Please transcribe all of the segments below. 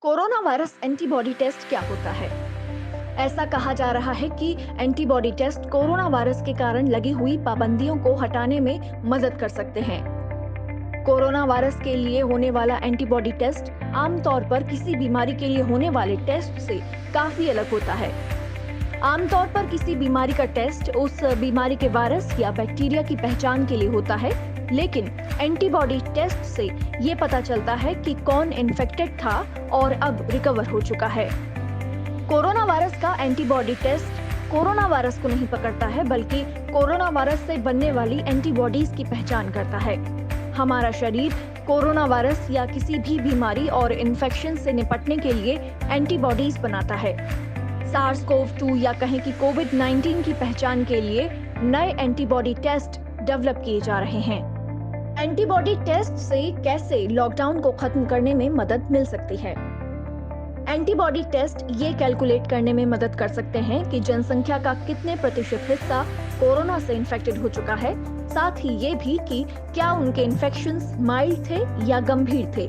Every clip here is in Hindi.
कोरोना वायरस एंटीबॉडी टेस्ट क्या होता है? ऐसा कहा जा रहा है कि एंटीबॉडी टेस्ट कोरोना वायरस के कारण लगी हुई पाबंदियों को हटाने में मदद कर सकते हैं। कोरोना वायरस के लिए होने वाला एंटीबॉडी टेस्ट आमतौर पर किसी बीमारी के लिए होने वाले टेस्ट से काफी अलग होता है। आमतौर पर किसी बीमारी का टेस्ट उस बीमारी के वायरस या बैक्टीरिया की पहचान के लिए होता है, लेकिन एंटीबॉडी टेस्ट से ये पता चलता है कि कौन इन्फेक्टेड था और अब रिकवर हो चुका है। कोरोना वायरस का एंटीबॉडी टेस्ट कोरोना वायरस को नहीं पकड़ता है, बल्कि कोरोना वायरस से बनने वाली एंटीबॉडीज की पहचान करता है। हमारा शरीर कोरोना वायरस या किसी भी बीमारी और इन्फेक्शन से निपटने के लिए एंटीबॉडीज बनाता है। SARS-CoV-2 या कहें कि कोविड-19 की पहचान के लिए नए एंटीबॉडी टेस्ट डेवलप किए जा रहे हैं। एंटीबॉडी टेस्ट से कैसे लॉकडाउन को खत्म करने में मदद मिल सकती है? एंटीबॉडी टेस्ट ये कैलकुलेट करने में मदद कर सकते हैं कि जनसंख्या का कितने प्रतिशत हिस्सा कोरोना से इन्फेक्टेड हो चुका है, साथ ही ये भी कि क्या उनके इन्फेक्शंस माइल्ड थे या गंभीर थे।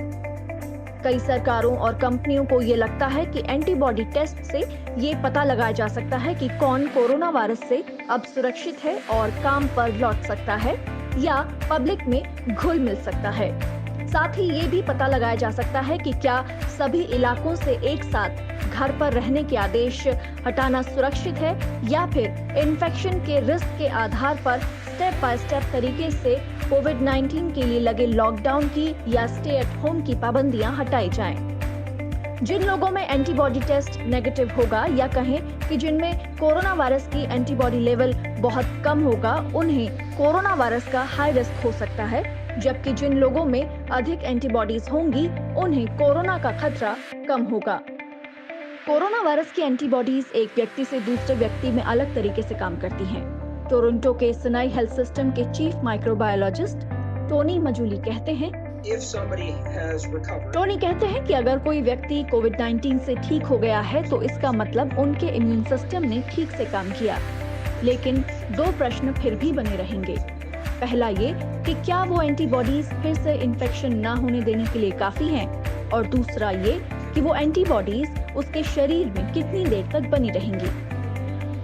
कई सरकारों और कंपनियों को ये लगता है कि एंटीबॉडी टेस्ट से ये पता लगाया जा सकता है कि कौन कोरोना वायरस से अब सुरक्षित है और काम पर लौट सकता है या पब्लिक में घुल मिल सकता है। साथ ही ये भी पता लगाया जा सकता है कि क्या सभी इलाकों से एक साथ घर पर रहने के आदेश हटाना सुरक्षित है या फिर इन्फेक्शन के रिस्क के आधार पर स्टेप बाय स्टेप तरीके से कोविड-19 के लिए लगे लॉकडाउन की या स्टे एट होम की पाबंदियां हटाई जाएं। जिन लोगों में एंटीबॉडी टेस्ट नेगेटिव होगा या कहें कि जिनमें कोरोना वायरस की एंटीबॉडी लेवल बहुत कम होगा, उन्हें कोरोना वायरस का हाई रिस्क हो सकता है, जबकि जिन लोगों में अधिक एंटीबॉडीज होंगी उन्हें कोरोना का खतरा कम होगा। कोरोना वायरस की एंटीबॉडीज एक व्यक्ति से दूसरे व्यक्ति में अलग तरीके से काम करती हैं। टोरंटो के सिनाई हेल्थ सिस्टम के चीफ माइक्रोबायोलॉजिस्ट टोनी मजूली कहते हैं कि अगर कोई व्यक्ति कोविड-19 से ठीक हो गया है तो इसका मतलब उनके इम्यून सिस्टम ने ठीक से काम किया। लेकिन दो प्रश्न फिर भी बने रहेंगे। पहला ये कि क्या वो एंटीबॉडीज फिर से इन्फेक्शन ना होने देने के लिए काफी हैं, और दूसरा ये कि वो एंटीबॉडीज उसके शरीर में कितनी देर तक बनी रहेंगी।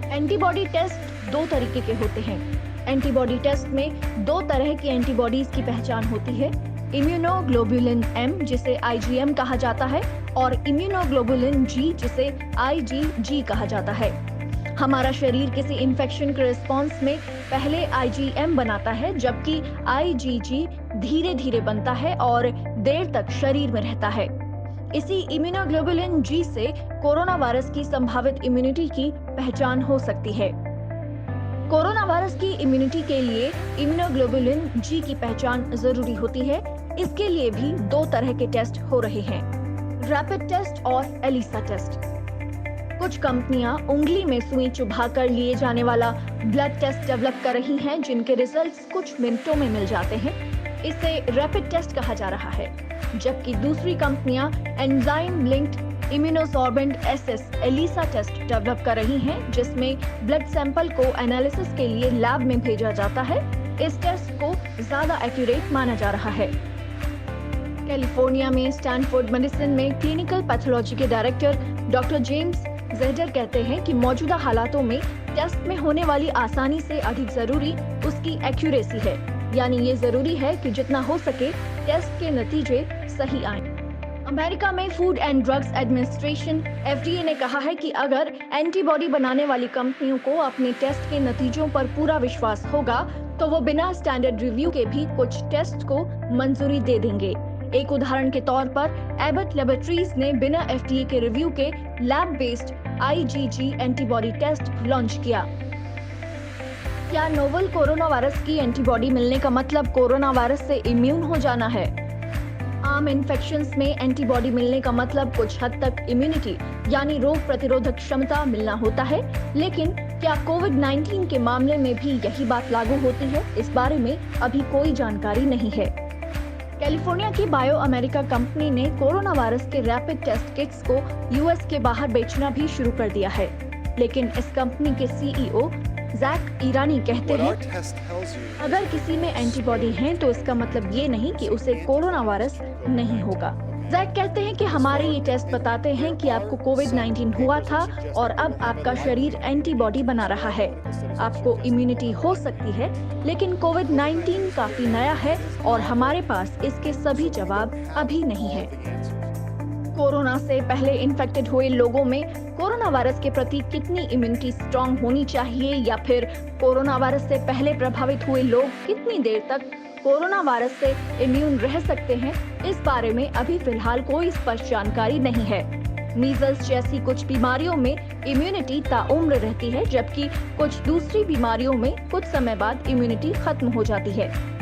एंटीबॉडी टेस्ट दो तरीके के होते हैं। एंटीबॉडी टेस्ट में दो तरह की एंटीबॉडीज की पहचान होती है, इम्यूनोग्लोबुलिन M जिसे IgM कहा जाता है और इम्यूनोग्लोबुलिन G जिसे IgG कहा जाता है। हमारा शरीर किसी इन्फेक्शन के रिस्पॉन्स में पहले IgM बनाता है, जबकि IgG धीरे धीरे बनता है और देर तक शरीर में रहता है। इसी इम्यूनोग्लोबुलिन G से कोरोना वायरस की संभावित इम्यूनिटी की पहचान हो सकती है। कोरोना वायरस की इम्यूनिटी के लिए इम्यूनोग्लोबुलिन G की पहचान जरूरी होती है। इसके लिए भी दो तरह के टेस्ट हो रहे हैं, रैपिड टेस्ट और एलिसा टेस्ट। कुछ कंपनियां उंगली में सुई चुभाकर लिए जाने वाला ब्लड टेस्ट डेवलप कर रही हैं, जिनके रिजल्ट्स कुछ मिनटों में मिल जाते हैं। इसे रैपिड टेस्ट कहा जा रहा है, जबकि दूसरी कंपनियां enzyme linked immunosorbent SS ELISA test develop कर रही हैं, जिसमें ब्लड सैंपल को एनालिसिस के लिए लैब में भेजा जाता है। इस टेस्ट को ज्यादा एक्यूरेट माना जा रहा है। कैलिफोर्निया में स्टैनफोर्ड मेडिसिन में क्लिनिकल पैथोलॉजी के डायरेक्टर डॉक्टर जेम्स ज़ेडर कहते हैं कि मौजूदा हालातों में टेस्ट में होने वाली आसानी से अधिक जरूरी उसकी एक्यूरेसी है, यानी ये जरूरी है कि जितना हो सके टेस्ट के नतीजे सही आएं। अमेरिका में food and drugs administration FDA ने कहा है कि अगर एंटीबॉडी बनाने वाली कंपनियों को अपने टेस्ट के नतीजों पर पूरा विश्वास होगा तो वो बिना स्टैंडर्ड रिव्यू के भी कुछ टेस्ट को मंजूरी दे देंगे। एक उदाहरण के तौर पर एबट लैबोरेटरीज ने बिना FDA के रिव्यू के lab based IgG antibody test launch किया। क्या नोवेल कोरोना वायरस की एंटीबॉडी मिलने का मतलब कोरोना वायरस से इम्यून हो जाना है? आम इन्फेक्शंस में एंटीबॉडी मिलने का मतलब कुछ हद तक इम्यूनिटी यानी रोग प्रतिरोधक क्षमता मिलना होता है, लेकिन क्या कोविड-19 के मामले में भी यही बात लागू होती है? इस बारे में अभी कोई जानकारी नहीं है। कैलिफोर्निया की बायो अमेरिका कंपनी ने कोरोना वायरस के रैपिड टेस्ट किट्स को US के बाहर बेचना भी शुरू कर दिया है, लेकिन इस कंपनी के CEO जैक ईरानी कहते हैं, अगर किसी में एंटीबॉडी है तो इसका मतलब ये नहीं कि उसे कोरोना वायरस नहीं होगा। जैक कहते हैं कि हमारे ये टेस्ट बताते हैं कि आपको कोविड-19 हुआ था और अब आपका शरीर एंटीबॉडी बना रहा है। आपको इम्यूनिटी हो सकती है, लेकिन कोविड-19 काफी नया है और हमारे पास इसके सभी जवाब अभी नहीं है। कोरोना से पहले इन्फेक्टेड हुए लोगों में कोरोना वायरस के प्रति कितनी इम्यूनिटी स्ट्रांग होनी चाहिए, या फिर कोरोना वायरस से पहले प्रभावित हुए लोग कितनी देर तक कोरोना वायरस से इम्यून रह सकते हैं, इस बारे में अभी फिलहाल कोई स्पष्ट जानकारी नहीं है। मीजल्स जैसी कुछ बीमारियों में इम्यूनिटी ताउम्र रहती है, जबकि कुछ दूसरी बीमारियों में कुछ समय बाद इम्यूनिटी खत्म हो जाती है।